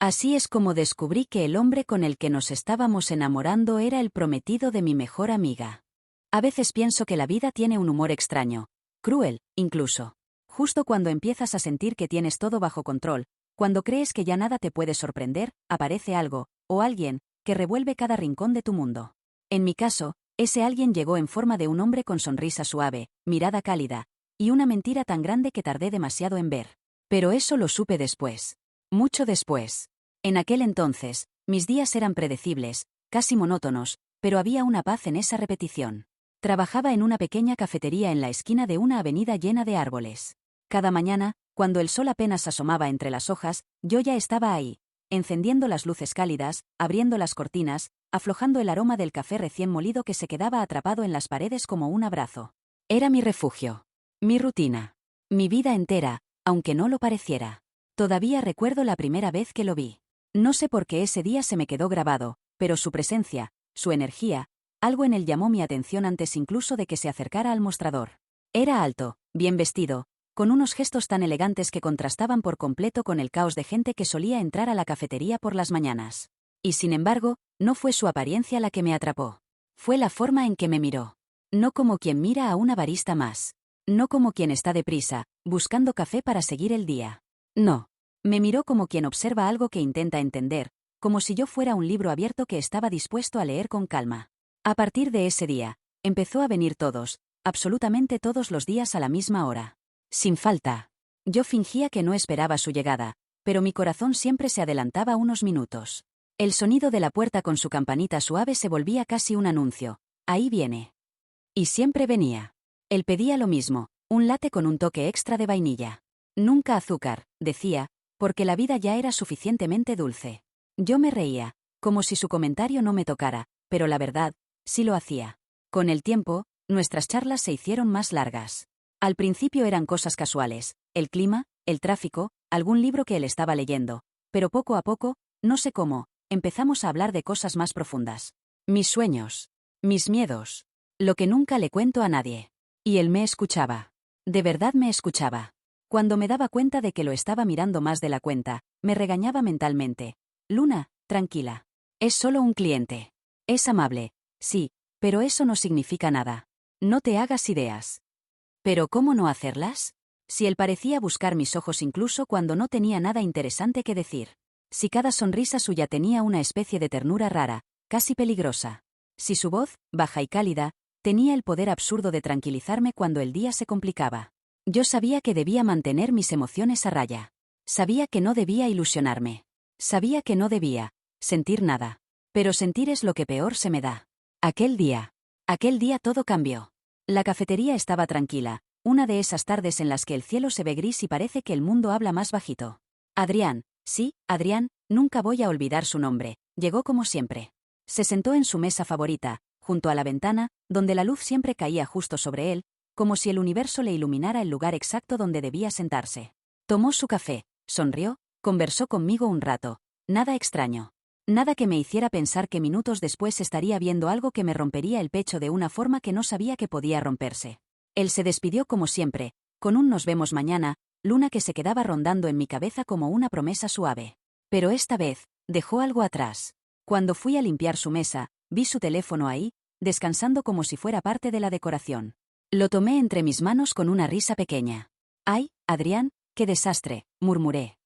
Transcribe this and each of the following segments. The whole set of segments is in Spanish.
Así es como descubrí que el hombre con el que nos estábamos enamorando era el prometido de mi mejor amiga. A veces pienso que la vida tiene un humor extraño, cruel, incluso. Justo cuando empiezas a sentir que tienes todo bajo control, cuando crees que ya nada te puede sorprender, aparece algo, o alguien, que revuelve cada rincón de tu mundo. En mi caso, ese alguien llegó en forma de un hombre con sonrisa suave, mirada cálida, y una mentira tan grande que tardé demasiado en ver. Pero eso lo supe después. Mucho después. En aquel entonces, mis días eran predecibles, casi monótonos, pero había una paz en esa repetición. Trabajaba en una pequeña cafetería en la esquina de una avenida llena de árboles. Cada mañana, cuando el sol apenas asomaba entre las hojas, yo ya estaba ahí, encendiendo las luces cálidas, abriendo las cortinas, aflojando el aroma del café recién molido que se quedaba atrapado en las paredes como un abrazo. Era mi refugio. Mi rutina. Mi vida entera, aunque no lo pareciera. Todavía recuerdo la primera vez que lo vi. No sé por qué ese día se me quedó grabado, pero su presencia, su energía, algo en él llamó mi atención antes incluso de que se acercara al mostrador. Era alto, bien vestido, con unos gestos tan elegantes que contrastaban por completo con el caos de gente que solía entrar a la cafetería por las mañanas. Y sin embargo, no fue su apariencia la que me atrapó. Fue la forma en que me miró. No como quien mira a una barista más. No como quien está deprisa, buscando café para seguir el día. No. Me miró como quien observa algo que intenta entender, como si yo fuera un libro abierto que estaba dispuesto a leer con calma. A partir de ese día, empezó a venir todos, absolutamente todos los días a la misma hora. Sin falta. Yo fingía que no esperaba su llegada, pero mi corazón siempre se adelantaba unos minutos. El sonido de la puerta con su campanita suave se volvía casi un anuncio. Ahí viene. Y siempre venía. Él pedía lo mismo, un latte con un toque extra de vainilla. Nunca azúcar, decía, porque la vida ya era suficientemente dulce. Yo me reía, como si su comentario no me tocara, pero la verdad, sí lo hacía. Con el tiempo, nuestras charlas se hicieron más largas. Al principio eran cosas casuales, el clima, el tráfico, algún libro que él estaba leyendo, pero poco a poco, no sé cómo, empezamos a hablar de cosas más profundas. Mis sueños, mis miedos, lo que nunca le cuento a nadie. Y él me escuchaba. De verdad me escuchaba. Cuando me daba cuenta de que lo estaba mirando más de la cuenta, me regañaba mentalmente. Luna, tranquila. Es solo un cliente. Es amable, sí, pero eso no significa nada. No te hagas ideas. ¿Pero cómo no hacerlas? Si él parecía buscar mis ojos incluso cuando no tenía nada interesante que decir. Si cada sonrisa suya tenía una especie de ternura rara, casi peligrosa. Si su voz, baja y cálida, tenía el poder absurdo de tranquilizarme cuando el día se complicaba. Yo sabía que debía mantener mis emociones a raya. Sabía que no debía ilusionarme. Sabía que no debía sentir nada. Pero sentir es lo que peor se me da. Aquel día todo cambió. La cafetería estaba tranquila, una de esas tardes en las que el cielo se ve gris y parece que el mundo habla más bajito. Adrián, sí, Adrián, nunca voy a olvidar su nombre, llegó como siempre. Se sentó en su mesa favorita, junto a la ventana, donde la luz siempre caía justo sobre él, como si el universo le iluminara el lugar exacto donde debía sentarse. Tomó su café, sonrió, conversó conmigo un rato. Nada extraño. Nada que me hiciera pensar que minutos después estaría viendo algo que me rompería el pecho de una forma que no sabía que podía romperse. Él se despidió como siempre, con un nos vemos mañana, Luna que se quedaba rondando en mi cabeza como una promesa suave. Pero esta vez, dejó algo atrás. Cuando fui a limpiar su mesa, vi su teléfono ahí, descansando como si fuera parte de la decoración. Lo tomé entre mis manos con una risa pequeña. «Ay, Adrián, qué desastre», murmuré.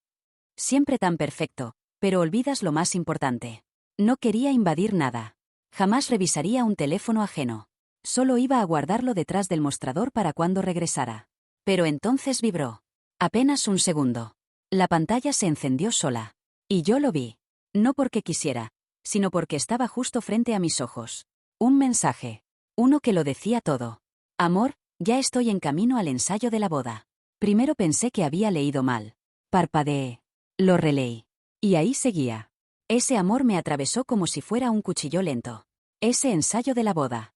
«Siempre tan perfecto, pero olvidas lo más importante». No quería invadir nada. Jamás revisaría un teléfono ajeno. Solo iba a guardarlo detrás del mostrador para cuando regresara. Pero entonces vibró. Apenas un segundo. La pantalla se encendió sola. Y yo lo vi. No porque quisiera, sino porque estaba justo frente a mis ojos. Un mensaje. Uno que lo decía todo. «Amor, ya estoy en camino al ensayo de la boda». Primero pensé que había leído mal. Parpadeé. Lo releí. Y ahí seguía. Ese amor me atravesó como si fuera un cuchillo lento. Ese ensayo de la boda.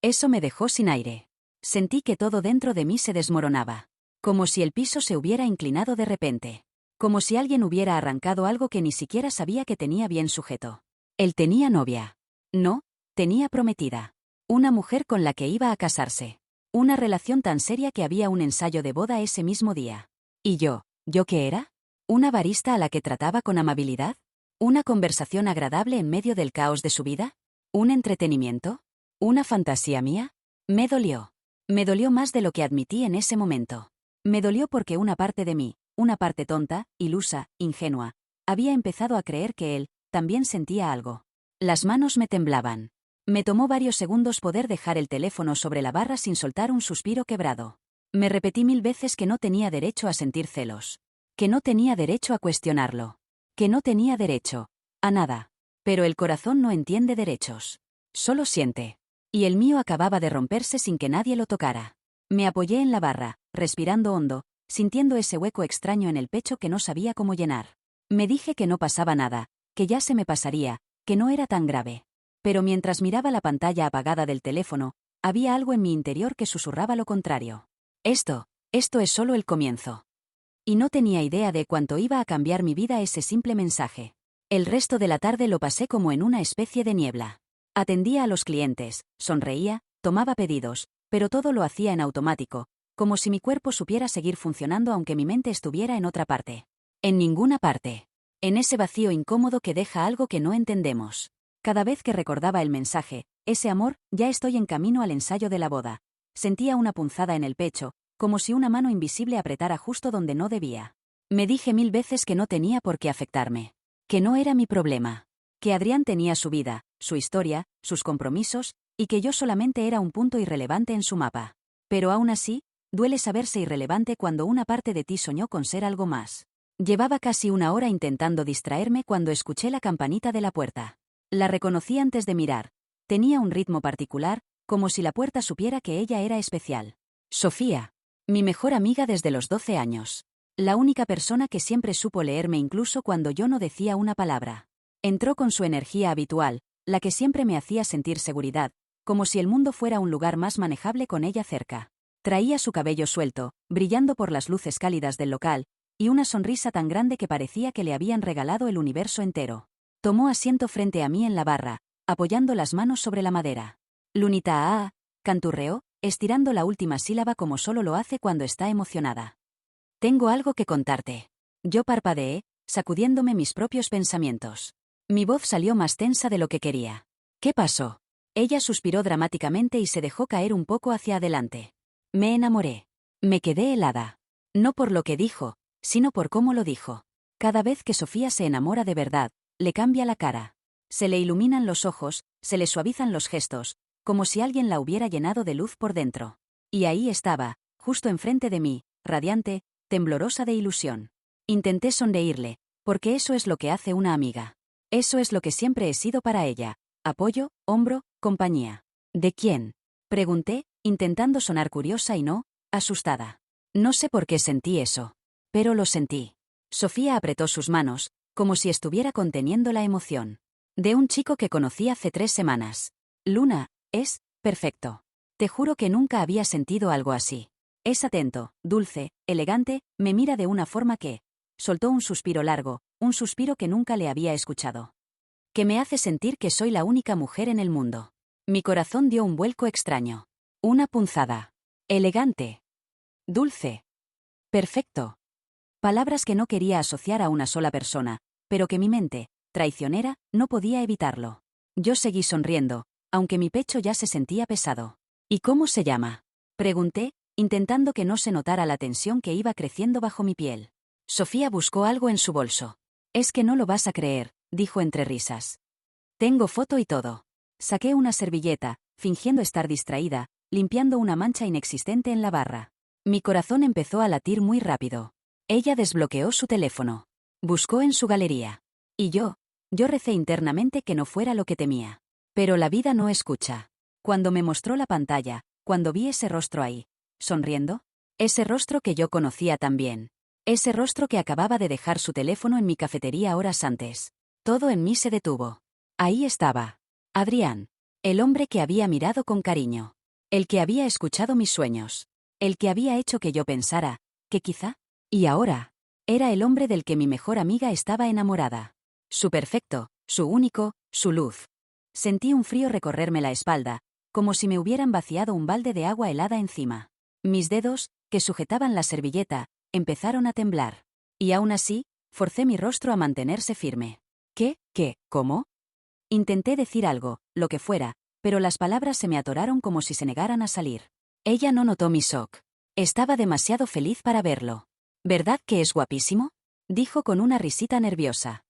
Eso me dejó sin aire. Sentí que todo dentro de mí se desmoronaba. Como si el piso se hubiera inclinado de repente. Como si alguien hubiera arrancado algo que ni siquiera sabía que tenía bien sujeto. Él tenía novia. No, tenía prometida. Una mujer con la que iba a casarse. Una relación tan seria que había un ensayo de boda ese mismo día. ¿Y yo qué era? ¿Una barista a la que trataba con amabilidad? ¿Una conversación agradable en medio del caos de su vida? ¿Un entretenimiento? ¿Una fantasía mía? Me dolió. Me dolió más de lo que admití en ese momento. Me dolió porque una parte de mí, una parte tonta, ilusa, ingenua, había empezado a creer que él también sentía algo. Las manos me temblaban. Me tomó varios segundos poder dejar el teléfono sobre la barra sin soltar un suspiro quebrado. Me repetí 1000 veces que no tenía derecho a sentir celos. Que no tenía derecho a cuestionarlo. Que no tenía derecho a nada. Pero el corazón no entiende derechos. Solo siente. Y el mío acababa de romperse sin que nadie lo tocara. Me apoyé en la barra, respirando hondo, sintiendo ese hueco extraño en el pecho que no sabía cómo llenar. Me dije que no pasaba nada, que ya se me pasaría, que no era tan grave. Pero mientras miraba la pantalla apagada del teléfono, había algo en mi interior que susurraba lo contrario. Esto es solo el comienzo. Y no tenía idea de cuánto iba a cambiar mi vida ese simple mensaje. El resto de la tarde lo pasé como en una especie de niebla. Atendía a los clientes, sonreía, tomaba pedidos, pero todo lo hacía en automático, como si mi cuerpo supiera seguir funcionando aunque mi mente estuviera en otra parte. En ninguna parte. En ese vacío incómodo que deja algo que no entendemos. Cada vez que recordaba el mensaje, ese amor, ya estoy en camino al ensayo de la boda. Sentía una punzada en el pecho, como si una mano invisible apretara justo donde no debía. Me dije 1000 veces que no tenía por qué afectarme. Que no era mi problema. Que Adrián tenía su vida, su historia, sus compromisos, y que yo solamente era un punto irrelevante en su mapa. Pero aún así, duele saberse irrelevante cuando una parte de ti soñó con ser algo más. Llevaba casi una hora intentando distraerme cuando escuché la campanita de la puerta. La reconocí antes de mirar. Tenía un ritmo particular, como si la puerta supiera que ella era especial. Sofía. Mi mejor amiga desde los 12 años. La única persona que siempre supo leerme incluso cuando yo no decía una palabra. Entró con su energía habitual, la que siempre me hacía sentir seguridad, como si el mundo fuera un lugar más manejable con ella cerca. Traía su cabello suelto, brillando por las luces cálidas del local, y una sonrisa tan grande que parecía que le habían regalado el universo entero. Tomó asiento frente a mí en la barra, apoyando las manos sobre la madera. Lunita, canturreó, estirando la última sílaba como solo lo hace cuando está emocionada. Tengo algo que contarte. Yo parpadeé, sacudiéndome mis propios pensamientos. Mi voz salió más tensa de lo que quería. ¿Qué pasó? Ella suspiró dramáticamente y se dejó caer un poco hacia adelante. Me enamoré. Me quedé helada. No por lo que dijo, sino por cómo lo dijo. Cada vez que Sofía se enamora de verdad, le cambia la cara. Se le iluminan los ojos, se le suavizan los gestos, como si alguien la hubiera llenado de luz por dentro. Y ahí estaba, justo enfrente de mí, radiante, temblorosa de ilusión. Intenté sonreírle, porque eso es lo que hace una amiga. Eso es lo que siempre he sido para ella. Apoyo, hombro, compañía. ¿De quién? Pregunté, intentando sonar curiosa y no, asustada. No sé por qué sentí eso. Pero lo sentí. Sofía apretó sus manos, como si estuviera conteniendo la emoción. De un chico que conocí hace 3 semanas. Luna, es perfecto. Te juro que nunca había sentido algo así. Es atento, dulce, elegante, me mira de una forma que... Soltó un suspiro largo, un suspiro que nunca le había escuchado. Que me hace sentir que soy la única mujer en el mundo. Mi corazón dio un vuelco extraño. Una punzada. Elegante. Dulce. Perfecto. Palabras que no quería asociar a una sola persona, pero que mi mente, traicionera, no podía evitarlo. Yo seguí sonriendo, aunque mi pecho ya se sentía pesado. ¿Y cómo se llama? Pregunté, intentando que no se notara la tensión que iba creciendo bajo mi piel. Sofía buscó algo en su bolso. Es que no lo vas a creer, dijo entre risas. Tengo foto y todo. Saqué una servilleta, fingiendo estar distraída, limpiando una mancha inexistente en la barra. Mi corazón empezó a latir muy rápido. Ella desbloqueó su teléfono. Buscó en su galería. Y yo recé internamente que no fuera lo que temía. Pero la vida no escucha. Cuando me mostró la pantalla, cuando vi ese rostro ahí, sonriendo, ese rostro que yo conocía también. Ese rostro que acababa de dejar su teléfono en mi cafetería horas antes. Todo en mí se detuvo. Ahí estaba. Adrián. El hombre que había mirado con cariño. El que había escuchado mis sueños. El que había hecho que yo pensara, que quizá... Y ahora, era el hombre del que mi mejor amiga estaba enamorada. Su perfecto, su único, su luz. Sentí un frío recorrerme la espalda, como si me hubieran vaciado un balde de agua helada encima. Mis dedos, que sujetaban la servilleta, empezaron a temblar. Y aún así, Forcé mi rostro a mantenerse firme. ¿Qué? ¿Qué? ¿Cómo? Intenté decir algo, lo que fuera, pero las palabras se me atoraron como si se negaran a salir. Ella no notó mi shock. Estaba demasiado feliz para verlo. ¿Verdad que es guapísimo? Dijo con una risita nerviosa.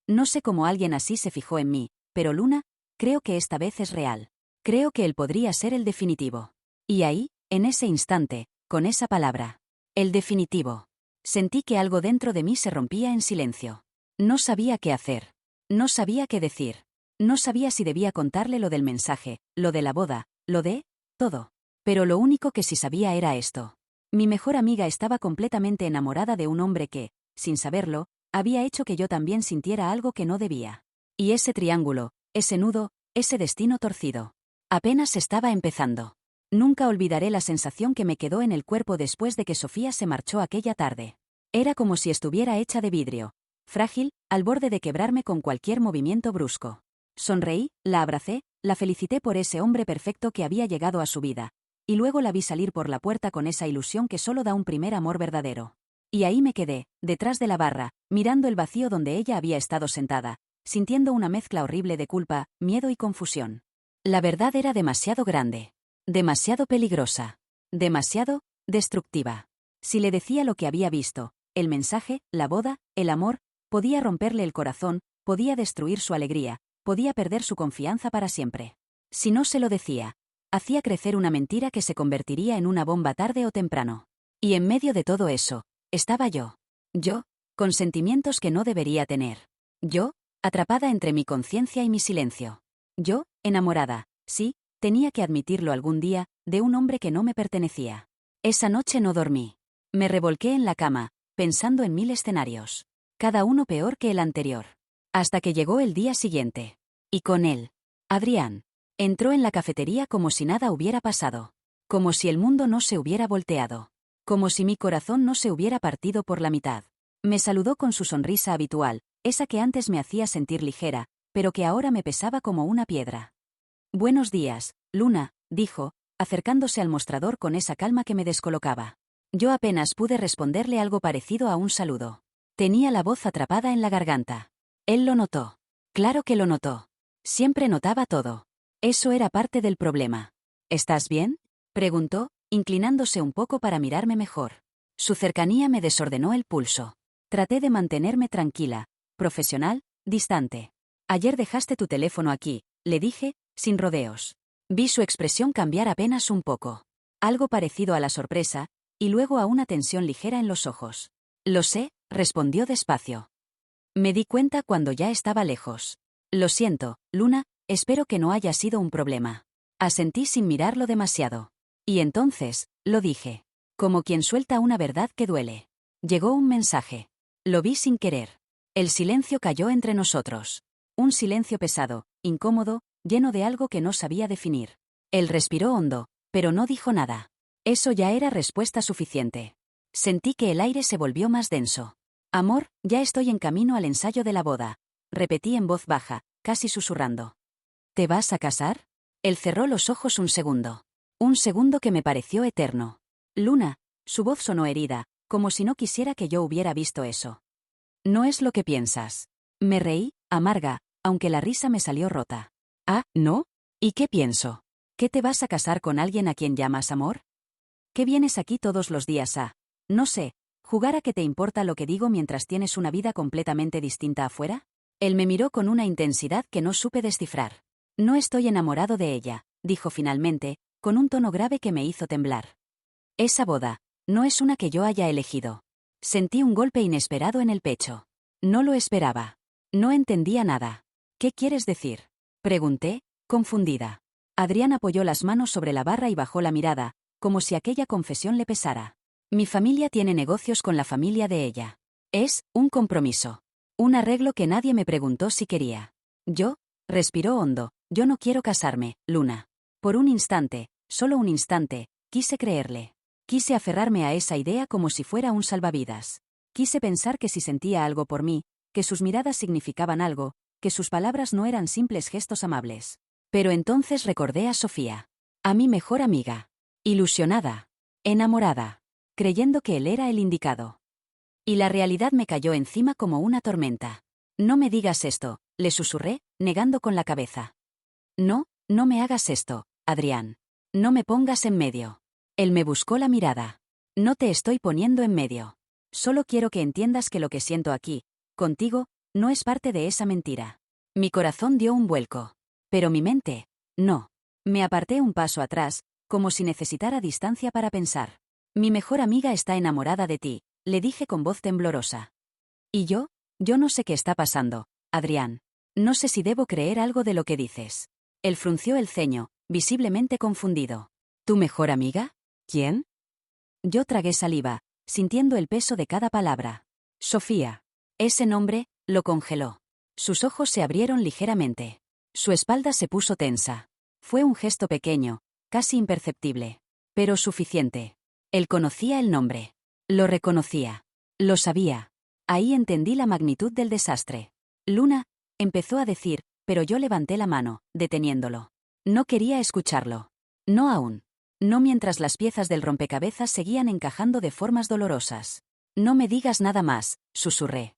No sé cómo alguien así se fijó en mí, pero Luna, creo que esta vez es real. Creo que él podría ser el definitivo. Y ahí, en ese instante, con esa palabra. El definitivo. Sentí que algo dentro de mí se rompía en silencio. No sabía qué hacer. No sabía qué decir. No sabía si debía contarle lo del mensaje, lo de la boda, lo de todo. Pero lo único que sí sabía era esto. Mi mejor amiga estaba completamente enamorada de un hombre que, sin saberlo, había hecho que yo también sintiera algo que no debía. Y ese triángulo, ese nudo, ese destino torcido. Apenas estaba empezando. Nunca olvidaré la sensación que me quedó en el cuerpo después de que Sofía se marchó aquella tarde. Era como si estuviera hecha de vidrio. Frágil, al borde de quebrarme con cualquier movimiento brusco. Sonreí, la abracé, la felicité por ese hombre perfecto que había llegado a su vida. Y luego la vi salir por la puerta con esa ilusión que solo da un primer amor verdadero. Y ahí me quedé, detrás de la barra, mirando el vacío donde ella había estado sentada, sintiendo una mezcla horrible de culpa, miedo y confusión. La verdad era demasiado grande. Demasiado peligrosa. Demasiado destructiva. Si le decía lo que había visto, el mensaje, la boda, el amor, podía romperle el corazón, podía destruir su alegría, podía perder su confianza para siempre. Si no se lo decía, hacía crecer una mentira que se convertiría en una bomba tarde o temprano. Y en medio de todo eso, estaba yo. Yo, con sentimientos que no debería tener. Yo, atrapada entre mi conciencia y mi silencio. Yo, enamorada, sí, tenía que admitirlo algún día, de un hombre que no me pertenecía. Esa noche no dormí. Me revolqué en la cama, pensando en 1000 escenarios. Cada uno peor que el anterior. Hasta que llegó el día siguiente. Y con él, Adrián. Entró en la cafetería como si nada hubiera pasado. Como si el mundo no se hubiera volteado. Como si mi corazón no se hubiera partido por la mitad. Me saludó con su sonrisa habitual, esa que antes me hacía sentir ligera, pero que ahora me pesaba como una piedra. Buenos días, Luna, dijo, acercándose al mostrador con esa calma que me descolocaba. Yo apenas pude responderle algo parecido a un saludo. Tenía la voz atrapada en la garganta. Él lo notó. Claro que lo notó. Siempre notaba todo. Eso era parte del problema. ¿Estás bien?, preguntó, inclinándose un poco para mirarme mejor. Su cercanía me desordenó el pulso. Traté de mantenerme tranquila, profesional, distante. Ayer dejaste tu teléfono aquí, le dije, sin rodeos. Vi su expresión cambiar apenas un poco. Algo parecido a la sorpresa, y luego a una tensión ligera en los ojos. Lo sé, respondió despacio. Me di cuenta cuando ya estaba lejos. Lo siento, Luna, espero que no haya sido un problema. Asentí sin mirarlo demasiado. Y entonces, lo dije. Como quien suelta una verdad que duele. Llegó un mensaje. Lo vi sin querer. El silencio cayó entre nosotros. Un silencio pesado, incómodo, lleno de algo que no sabía definir. Él respiró hondo, pero no dijo nada. Eso ya era respuesta suficiente. Sentí que el aire se volvió más denso. Amor, ya estoy en camino al ensayo de la boda. Repetí en voz baja, casi susurrando. ¿Te vas a casar? Él cerró los ojos un segundo. Un segundo que me pareció eterno. Luna, su voz sonó herida, como si no quisiera que yo hubiera visto eso. No es lo que piensas. Me reí, amarga, aunque la risa me salió rota. Ah, ¿no? ¿Y qué pienso? ¿Que te vas a casar con alguien a quien llamas amor? ¿Que vienes aquí todos los días a, no sé, jugar a que te importa lo que digo mientras tienes una vida completamente distinta afuera? Él me miró con una intensidad que no supe descifrar. No estoy enamorado de ella, dijo finalmente, con un tono grave que me hizo temblar. Esa boda, no es una que yo haya elegido. Sentí un golpe inesperado en el pecho. No lo esperaba. No entendía nada. ¿Qué quieres decir?, pregunté, confundida. Adrián apoyó las manos sobre la barra y bajó la mirada, como si aquella confesión le pesara. Mi familia tiene negocios con la familia de ella. Es un compromiso. Un arreglo que nadie me preguntó si quería. Yo, respiró hondo, yo no quiero casarme, Luna. Por un instante, solo un instante, quise creerle. Quise aferrarme a esa idea como si fuera un salvavidas. Quise pensar que si sentía algo por mí, que sus miradas significaban algo, que sus palabras no eran simples gestos amables. Pero entonces recordé a Sofía. A mi mejor amiga. Ilusionada. Enamorada. Creyendo que él era el indicado. Y la realidad me cayó encima como una tormenta. No me digas esto, le susurré, negando con la cabeza. No, no me hagas esto, Adrián. No me pongas en medio. Él me buscó la mirada. No te estoy poniendo en medio. Solo quiero que entiendas que lo que siento aquí, contigo, no es parte de esa mentira. Mi corazón dio un vuelco. Pero mi mente, no. Me aparté un paso atrás, como si necesitara distancia para pensar. Mi mejor amiga está enamorada de ti, le dije con voz temblorosa. ¿Y yo? Yo no sé qué está pasando, Adrián. No sé si debo creer algo de lo que dices. Él frunció el ceño, visiblemente confundido. ¿Tu mejor amiga? ¿Quién? Yo tragué saliva, sintiendo el peso de cada palabra. Sofía. Ese nombre, lo congeló. Sus ojos se abrieron ligeramente. Su espalda se puso tensa. Fue un gesto pequeño, casi imperceptible. Pero suficiente. Él conocía el nombre. Lo reconocía. Lo sabía. Ahí entendí la magnitud del desastre. Luna, empezó a decir, pero yo levanté la mano, deteniéndolo. No quería escucharlo. No aún. No mientras las piezas del rompecabezas seguían encajando de formas dolorosas. No me digas nada más, susurré.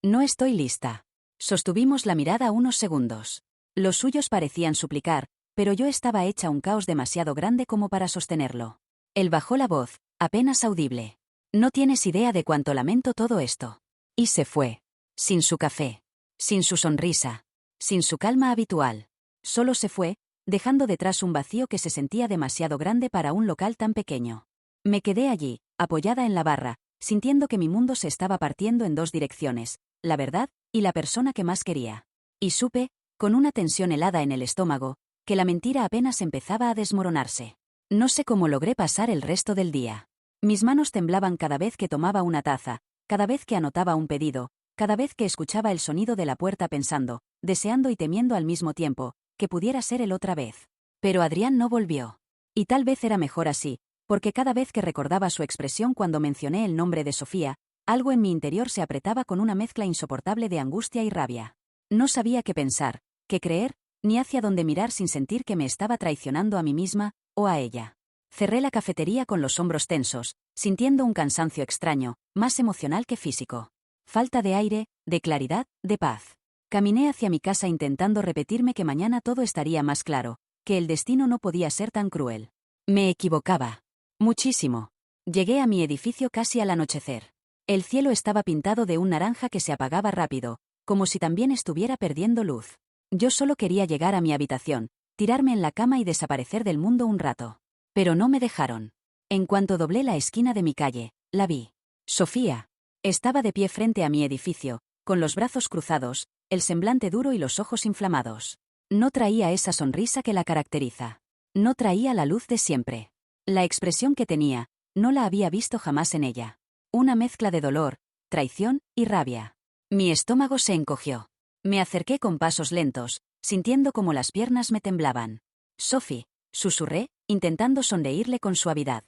No estoy lista. Sostuvimos la mirada unos segundos. Los suyos parecían suplicar, pero yo estaba hecha un caos demasiado grande como para sostenerlo. Él bajó la voz, apenas audible. No tienes idea de cuánto lamento todo esto. Y se fue. Sin su café. Sin su sonrisa. Sin su calma habitual. Solo se fue, dejando detrás un vacío que se sentía demasiado grande para un local tan pequeño. Me quedé allí, apoyada en la barra, sintiendo que mi mundo se estaba partiendo en dos direcciones, la verdad y la persona que más quería. Y supe, con una tensión helada en el estómago, que la mentira apenas empezaba a desmoronarse. No sé cómo logré pasar el resto del día. Mis manos temblaban cada vez que tomaba una taza, cada vez que anotaba un pedido, cada vez que escuchaba el sonido de la puerta pensando, deseando y temiendo al mismo tiempo, que pudiera ser él otra vez. Pero Adrián no volvió. Y tal vez era mejor así, porque cada vez que recordaba su expresión cuando mencioné el nombre de Sofía, algo en mi interior se apretaba con una mezcla insoportable de angustia y rabia. No sabía qué pensar, qué creer, ni hacia dónde mirar sin sentir que me estaba traicionando a mí misma, o a ella. Cerré la cafetería con los hombros tensos, sintiendo un cansancio extraño, más emocional que físico. Falta de aire, de claridad, de paz. Caminé hacia mi casa intentando repetirme que mañana todo estaría más claro, que el destino no podía ser tan cruel. Me equivocaba. Muchísimo. Llegué a mi edificio casi al anochecer. El cielo estaba pintado de un naranja que se apagaba rápido, como si también estuviera perdiendo luz. Yo solo quería llegar a mi habitación, tirarme en la cama y desaparecer del mundo un rato. Pero no me dejaron. En cuanto doblé la esquina de mi calle, la vi. Sofía. Estaba de pie frente a mi edificio, con los brazos cruzados, el semblante duro y los ojos inflamados. No traía esa sonrisa que la caracteriza. No traía la luz de siempre. La expresión que tenía, no la había visto jamás en ella. Una mezcla de dolor, traición y rabia. Mi estómago se encogió. Me acerqué con pasos lentos, sintiendo como las piernas me temblaban. Sophie, susurré, intentando sonreírle con suavidad.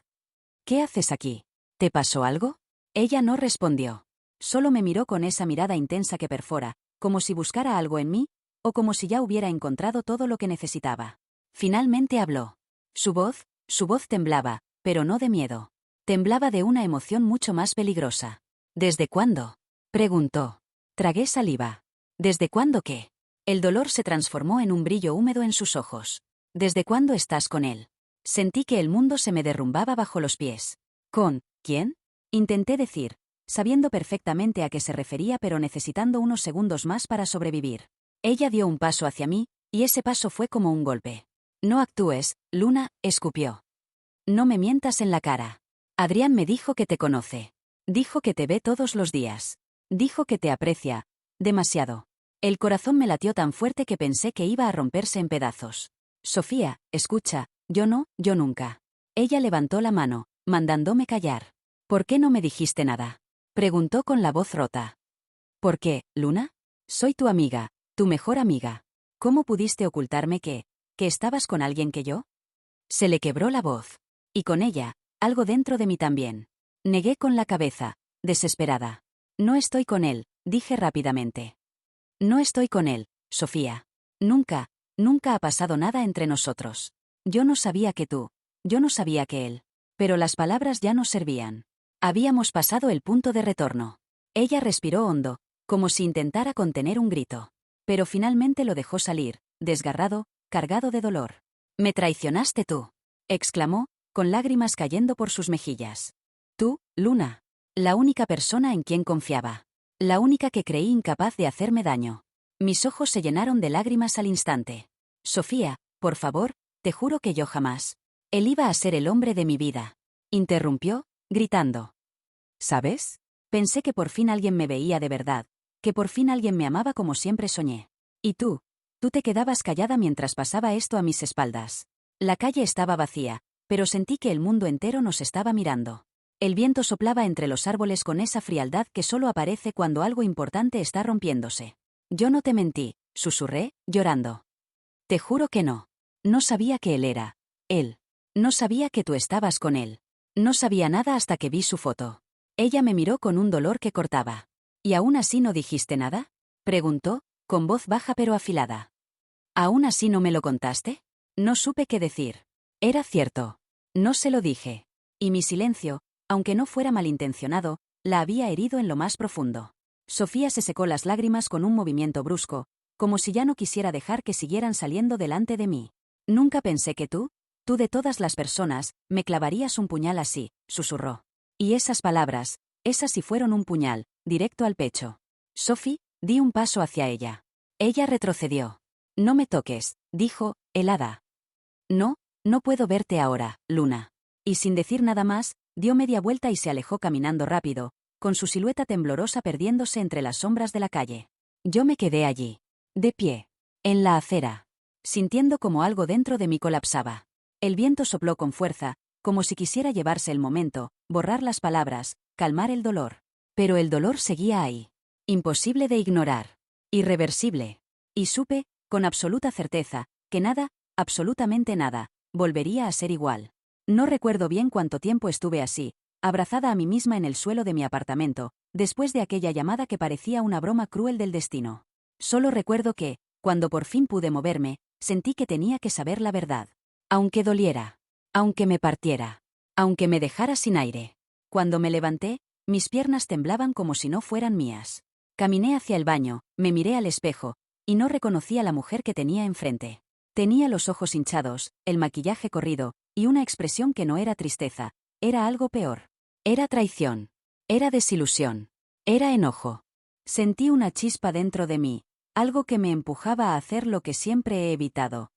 ¿Qué haces aquí? ¿Te pasó algo? Ella no respondió. Solo me miró con esa mirada intensa que perfora, como si buscara algo en mí, o como si ya hubiera encontrado todo lo que necesitaba. Finalmente habló. Su voz temblaba, pero no de miedo. Temblaba de una emoción mucho más peligrosa. ¿Desde cuándo? Preguntó. Tragué saliva. ¿Desde cuándo qué? El dolor se transformó en un brillo húmedo en sus ojos. ¿Desde cuándo estás con él? Sentí que el mundo se me derrumbaba bajo los pies. ¿Con quién? Intenté decir, sabiendo perfectamente a qué se refería pero necesitando unos segundos más para sobrevivir. Ella dio un paso hacia mí, y ese paso fue como un golpe. No actúes, Luna, escupió. No me mientas en la cara. Adrián me dijo que te conoce. Dijo que te ve todos los días. Dijo que te aprecia. Demasiado. El corazón me latió tan fuerte que pensé que iba a romperse en pedazos. Sofía, escucha, yo nunca. Ella levantó la mano, mandándome callar. ¿Por qué no me dijiste nada? Preguntó con la voz rota. ¿Por qué, Luna? Soy tu amiga, tu mejor amiga. ¿Cómo pudiste ocultarme que estabas con alguien que yo? Se le quebró la voz. Y con ella, algo dentro de mí también. Negué con la cabeza, desesperada. No estoy con él, dije rápidamente. No estoy con él, Sofía. Nunca ha pasado nada entre nosotros. Yo no sabía que tú, yo no sabía que él. Pero las palabras ya no servían. Habíamos pasado el punto de retorno. Ella respiró hondo, como si intentara contener un grito. Pero finalmente lo dejó salir, desgarrado, cargado de dolor. «Me traicionaste tú», exclamó, con lágrimas cayendo por sus mejillas. «Tú, Luna. La única persona en quien confiaba. La única que creí incapaz de hacerme daño». Mis ojos se llenaron de lágrimas al instante. «Sofía, por favor, te juro que yo jamás. Él iba a ser el hombre de mi vida», interrumpió, gritando. «¿Sabes? Pensé que por fin alguien me veía de verdad, que por fin alguien me amaba como siempre soñé. Y tú te quedabas callada mientras pasaba esto a mis espaldas. La calle estaba vacía, pero sentí que el mundo entero nos estaba mirando. El viento soplaba entre los árboles con esa frialdad que solo aparece cuando algo importante está rompiéndose. Yo no te mentí», susurré, llorando. «Te juro que no. No sabía que él era él. No sabía que tú estabas con él. No sabía nada hasta que vi su foto». Ella me miró con un dolor que cortaba. «¿Y aún así no dijiste nada?», preguntó, con voz baja pero afilada. «¿Aún así no me lo contaste?». No supe qué decir. Era cierto. No se lo dije. Y mi silencio, aunque no fuera malintencionado, la había herido en lo más profundo. Sofía se secó las lágrimas con un movimiento brusco, como si ya no quisiera dejar que siguieran saliendo delante de mí. «Nunca pensé que tú de todas las personas, me clavarías un puñal así», susurró. Y esas palabras, esas sí fueron un puñal, directo al pecho. «Sophie», di un paso hacia ella. Ella retrocedió. «No me toques», dijo, helada. «No, no puedo verte ahora, Luna». Y sin decir nada más, dio media vuelta y se alejó caminando rápido, con su silueta temblorosa perdiéndose entre las sombras de la calle. Yo me quedé allí, de pie, en la acera, sintiendo como algo dentro de mí colapsaba. El viento sopló con fuerza, como si quisiera llevarse el momento, borrar las palabras, calmar el dolor. Pero el dolor seguía ahí. Imposible de ignorar. Irreversible. Y supe, con absoluta certeza, que nada, absolutamente nada, volvería a ser igual. No recuerdo bien cuánto tiempo estuve así, abrazada a mí misma en el suelo de mi apartamento, después de aquella llamada que parecía una broma cruel del destino. Solo recuerdo que, cuando por fin pude moverme, sentí que tenía que saber la verdad. Aunque doliera. Aunque me partiera. Aunque me dejara sin aire. Cuando me levanté, mis piernas temblaban como si no fueran mías. Caminé hacia el baño, me miré al espejo, y no reconocí a la mujer que tenía enfrente. Tenía los ojos hinchados, el maquillaje corrido, y una expresión que no era tristeza, era algo peor. Era traición. Era desilusión. Era enojo. Sentí una chispa dentro de mí, algo que me empujaba a hacer lo que siempre he evitado.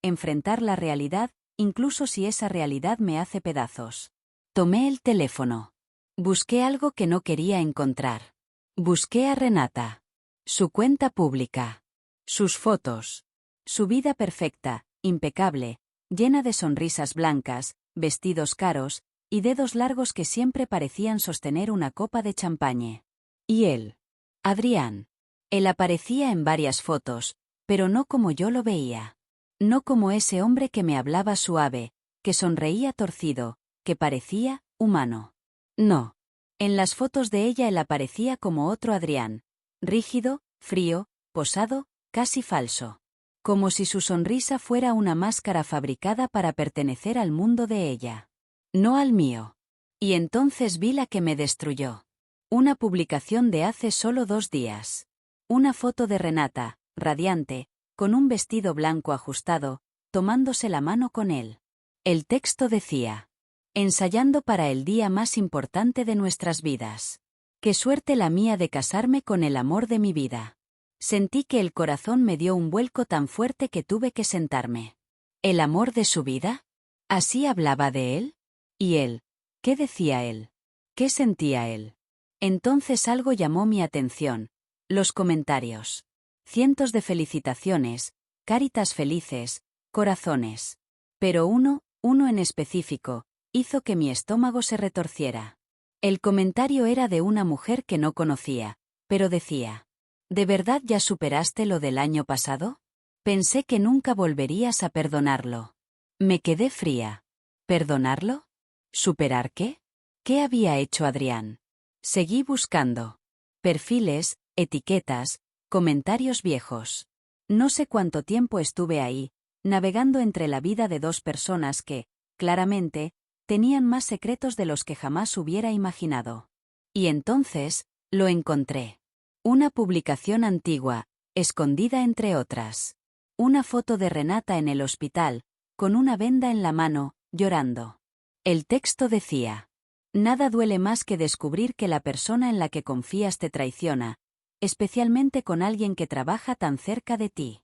Enfrentar la realidad, incluso si esa realidad me hace pedazos. Tomé el teléfono. Busqué algo que no quería encontrar. Busqué a Renata. Su cuenta pública. Sus fotos. Su vida perfecta, impecable, llena de sonrisas blancas, vestidos caros, y dedos largos que siempre parecían sostener una copa de champaña. Y él. Adrián. Él aparecía en varias fotos, pero no como yo lo veía. No como ese hombre que me hablaba suave, que sonreía torcido, que parecía humano. No. En las fotos de ella él aparecía como otro Adrián. Rígido, frío, posado, casi falso. Como si su sonrisa fuera una máscara fabricada para pertenecer al mundo de ella. No al mío. Y entonces vi la que me destruyó. Una publicación de hace solo 2 días. Una foto de Renata, radiante, con un vestido blanco ajustado, tomándose la mano con él. El texto decía: ensayando para el día más importante de nuestras vidas. Qué suerte la mía de casarme con el amor de mi vida. Sentí que el corazón me dio un vuelco tan fuerte que tuve que sentarme. ¿El amor de su vida? ¿Así hablaba de él? ¿Y él? ¿Qué decía él? ¿Qué sentía él? Entonces algo llamó mi atención. Los comentarios. Cientos de felicitaciones, caritas felices, corazones. Pero uno en específico, hizo que mi estómago se retorciera. El comentario era de una mujer que no conocía, pero decía: ¿de verdad ya superaste lo del año pasado? Pensé que nunca volverías a perdonarlo. Me quedé fría. ¿Perdonarlo? ¿Superar qué? ¿Qué había hecho Adrián? Seguí buscando. Perfiles, etiquetas, comentarios viejos. No sé cuánto tiempo estuve ahí, navegando entre la vida de 2 personas que, claramente, tenían más secretos de los que jamás hubiera imaginado. Y entonces, lo encontré. Una publicación antigua, escondida entre otras. Una foto de Renata en el hospital, con una venda en la mano, llorando. El texto decía: nada duele más que descubrir que la persona en la que confías te traiciona, especialmente con alguien que trabaja tan cerca de ti.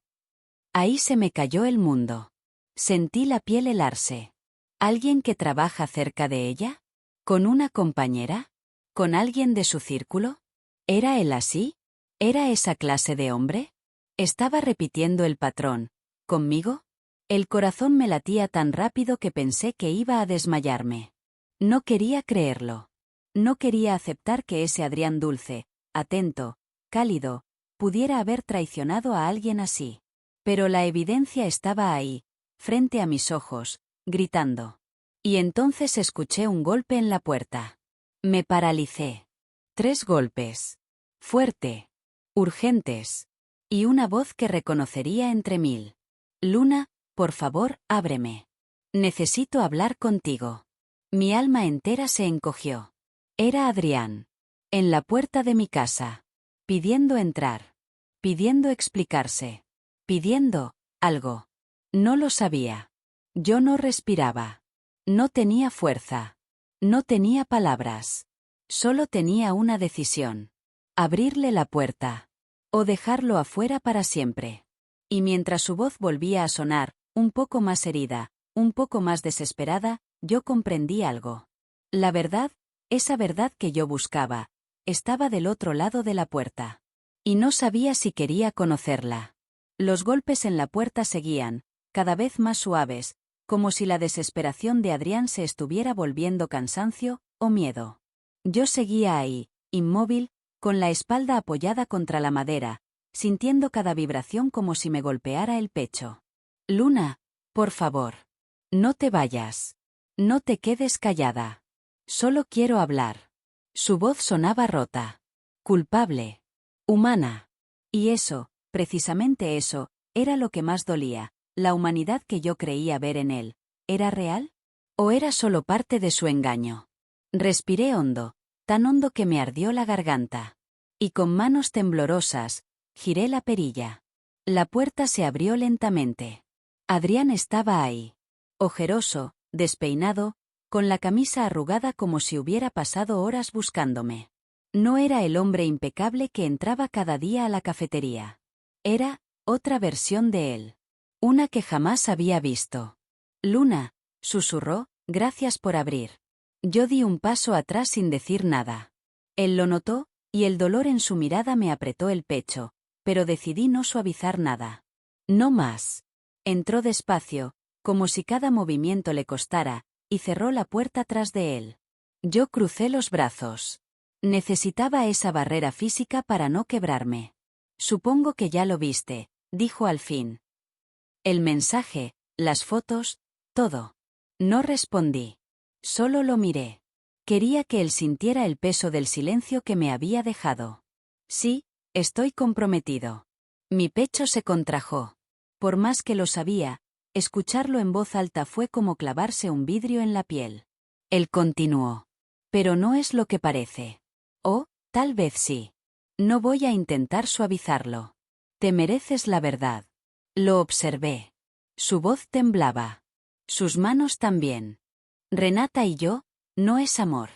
Ahí se me cayó el mundo. Sentí la piel helarse. ¿Alguien que trabaja cerca de ella? ¿Con una compañera? ¿Con alguien de su círculo? ¿Era él así? ¿Era esa clase de hombre? ¿Estaba repitiendo el patrón? ¿Conmigo? El corazón me latía tan rápido que pensé que iba a desmayarme. No quería creerlo. No quería aceptar que ese Adrián dulce, atento, cálido, pudiera haber traicionado a alguien así. Pero la evidencia estaba ahí, frente a mis ojos, gritando. Y entonces escuché un golpe en la puerta. Me paralicé. 3 golpes. Fuerte. Urgentes. Y una voz que reconocería entre 1000. Luna, por favor, ábreme. Necesito hablar contigo. Mi alma entera se encogió. Era Adrián. En la puerta de mi casa. Pidiendo entrar. Pidiendo explicarse. Pidiendo algo. No lo sabía. Yo no respiraba. No tenía fuerza. No tenía palabras. Solo tenía una decisión. Abrirle la puerta. O dejarlo afuera para siempre. Y mientras su voz volvía a sonar, un poco más herida, un poco más desesperada, yo comprendí algo. La verdad, esa verdad que yo buscaba, estaba del otro lado de la puerta. Y no sabía si quería conocerla. Los golpes en la puerta seguían, cada vez más suaves, como si la desesperación de Adrián se estuviera volviendo cansancio o miedo. Yo seguía ahí, inmóvil, con la espalda apoyada contra la madera, sintiendo cada vibración como si me golpeara el pecho. Luna, por favor. No te vayas. No te quedes callada. Solo quiero hablar. Su voz sonaba rota. Culpable. Humana. Y eso, precisamente eso, era lo que más dolía. La humanidad que yo creía ver en él, ¿era real? ¿O era solo parte de su engaño? Respiré hondo, tan hondo que me ardió la garganta. Y con manos temblorosas, giré la perilla. La puerta se abrió lentamente. Adrián estaba ahí. Ojeroso, despeinado, con la camisa arrugada como si hubiera pasado horas buscándome. No era el hombre impecable que entraba cada día a la cafetería. Era otra versión de él. Una que jamás había visto. Luna, susurró, gracias por abrir. Yo di un paso atrás sin decir nada. Él lo notó, y el dolor en su mirada me apretó el pecho, pero decidí no suavizar nada. No más. Entró despacio, como si cada movimiento le costara, y cerró la puerta tras de él. Yo crucé los brazos. Necesitaba esa barrera física para no quebrarme. Supongo que ya lo viste, dijo al fin. El mensaje, las fotos, todo. No respondí. Solo lo miré. Quería que él sintiera el peso del silencio que me había dejado. Sí, estoy comprometido. Mi pecho se contrajo. Por más que lo sabía, escucharlo en voz alta fue como clavarse un vidrio en la piel. Él continuó. Pero no es lo que parece. O, tal vez sí. No voy a intentar suavizarlo. Te mereces la verdad. Lo observé. Su voz temblaba. Sus manos también. Renata y yo, no es amor.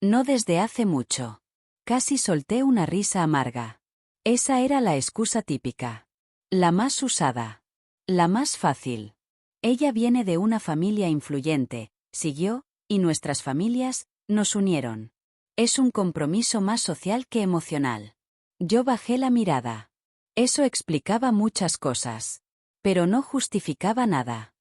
No desde hace mucho. Casi solté una risa amarga. Esa era la excusa típica. La más usada. La más fácil. Ella viene de una familia influyente, siguió, y nuestras familias, nos unieron. Es un compromiso más social que emocional. Yo bajé la mirada. Eso explicaba muchas cosas. Pero no justificaba nada.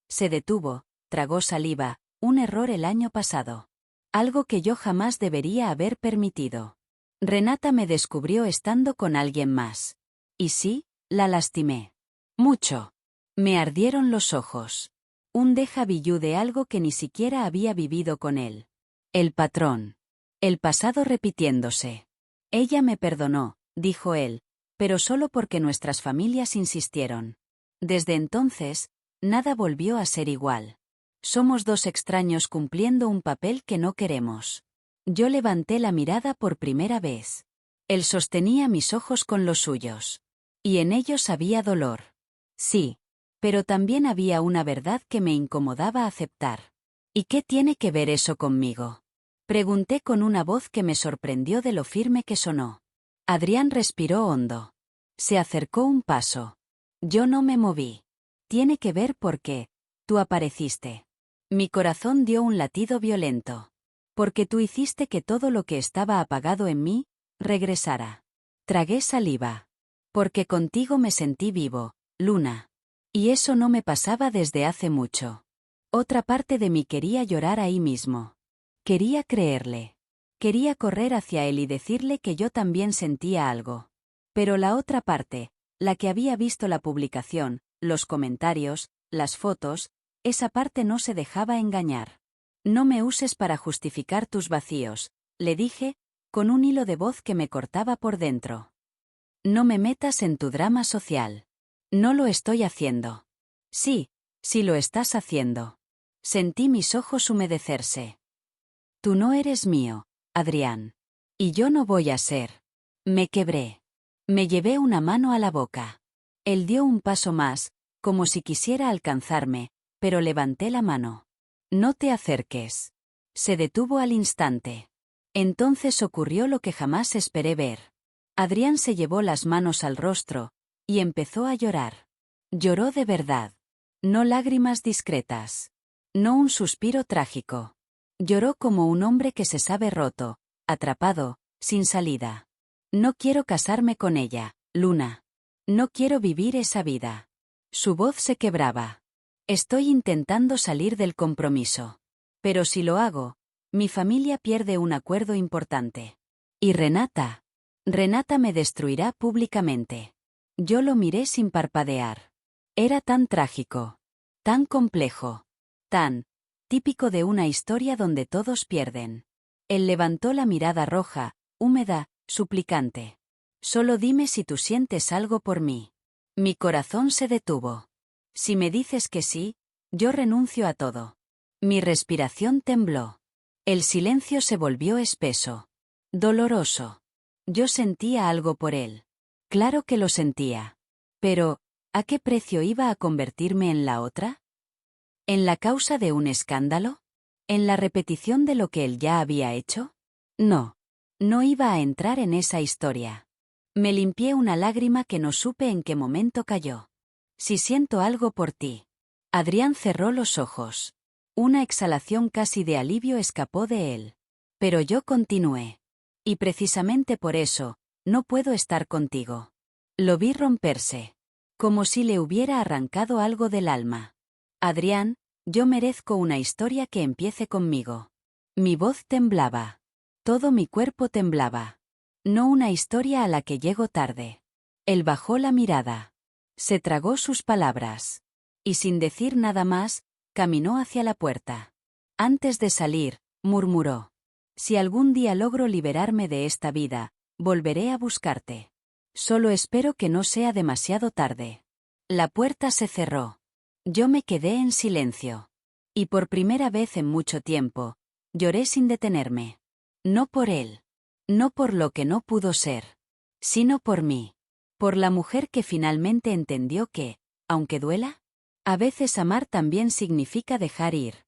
Se detuvo, tragó saliva, un error el año pasado. Algo que yo jamás debería haber permitido. Renata me descubrió estando con alguien más. Y sí, la lastimé. Mucho. Me ardieron los ojos. Un déjà vu de algo que ni siquiera había vivido con él. El patrón. El pasado repitiéndose. Ella me perdonó, dijo él, pero solo porque nuestras familias insistieron. Desde entonces, nada volvió a ser igual. Somos dos extraños cumpliendo un papel que no queremos. Yo levanté la mirada por primera vez. Él sostenía mis ojos con los suyos. Y en ellos había dolor. Sí. Pero también había una verdad que me incomodaba aceptar. ¿Y qué tiene que ver eso conmigo? Pregunté con una voz que me sorprendió de lo firme que sonó. Adrián respiró hondo. Se acercó un paso. Yo no me moví. Tiene que ver porque tú apareciste. Mi corazón dio un latido violento. Porque tú hiciste que todo lo que estaba apagado en mí regresara. Tragué saliva. Porque contigo me sentí vivo, Luna. Y eso no me pasaba desde hace mucho. Otra parte de mí quería llorar ahí mismo. Quería creerle. Quería correr hacia él y decirle que yo también sentía algo. Pero la otra parte, la que había visto la publicación, los comentarios, las fotos, esa parte no se dejaba engañar. No me uses para justificar tus vacíos, le dije, con un hilo de voz que me cortaba por dentro. No me metas en tu drama social. No lo estoy haciendo. Sí, sí lo estás haciendo. Sentí mis ojos humedecerse. Tú no eres mío, Adrián. Y yo no voy a ser. Me quebré. Me llevé una mano a la boca. Él dio un paso más, como si quisiera alcanzarme, pero levanté la mano. No te acerques. Se detuvo al instante. Entonces ocurrió lo que jamás esperé ver. Adrián se llevó las manos al rostro, y empezó a llorar. Lloró de verdad. No lágrimas discretas. No un suspiro trágico. Lloró como un hombre que se sabe roto, atrapado, sin salida. No quiero casarme con ella, Luna. No quiero vivir esa vida. Su voz se quebraba. Estoy intentando salir del compromiso. Pero si lo hago, mi familia pierde un acuerdo importante. Y Renata. Renata me destruirá públicamente. Yo lo miré sin parpadear. Era tan trágico. Tan complejo. Tan típico de una historia donde todos pierden. Él levantó la mirada roja, húmeda, suplicante. Solo dime si tú sientes algo por mí. Mi corazón se detuvo. Si me dices que sí, yo renuncio a todo. Mi respiración tembló. El silencio se volvió espeso. Doloroso. Yo sentía algo por él. Claro que lo sentía. Pero, ¿a qué precio iba a convertirme en la otra? ¿En la causa de un escándalo? ¿En la repetición de lo que él ya había hecho? No. No iba a entrar en esa historia. Me limpié una lágrima que no supe en qué momento cayó. Si siento algo por ti. Adrián cerró los ojos. Una exhalación casi de alivio escapó de él. Pero yo continué. Y precisamente por eso, no puedo estar contigo. Lo vi romperse. Como si le hubiera arrancado algo del alma. Adrián, yo merezco una historia que empiece conmigo. Mi voz temblaba. Todo mi cuerpo temblaba. No una historia a la que llego tarde. Él bajó la mirada. Se tragó sus palabras. Y sin decir nada más, caminó hacia la puerta. Antes de salir, murmuró. Si algún día logro liberarme de esta vida, volveré a buscarte. Solo espero que no sea demasiado tarde. La puerta se cerró. Yo me quedé en silencio. Y por primera vez en mucho tiempo, lloré sin detenerme. No por él. No por lo que no pudo ser. Sino por mí. Por la mujer que finalmente entendió que, aunque duela, a veces amar también significa dejar ir.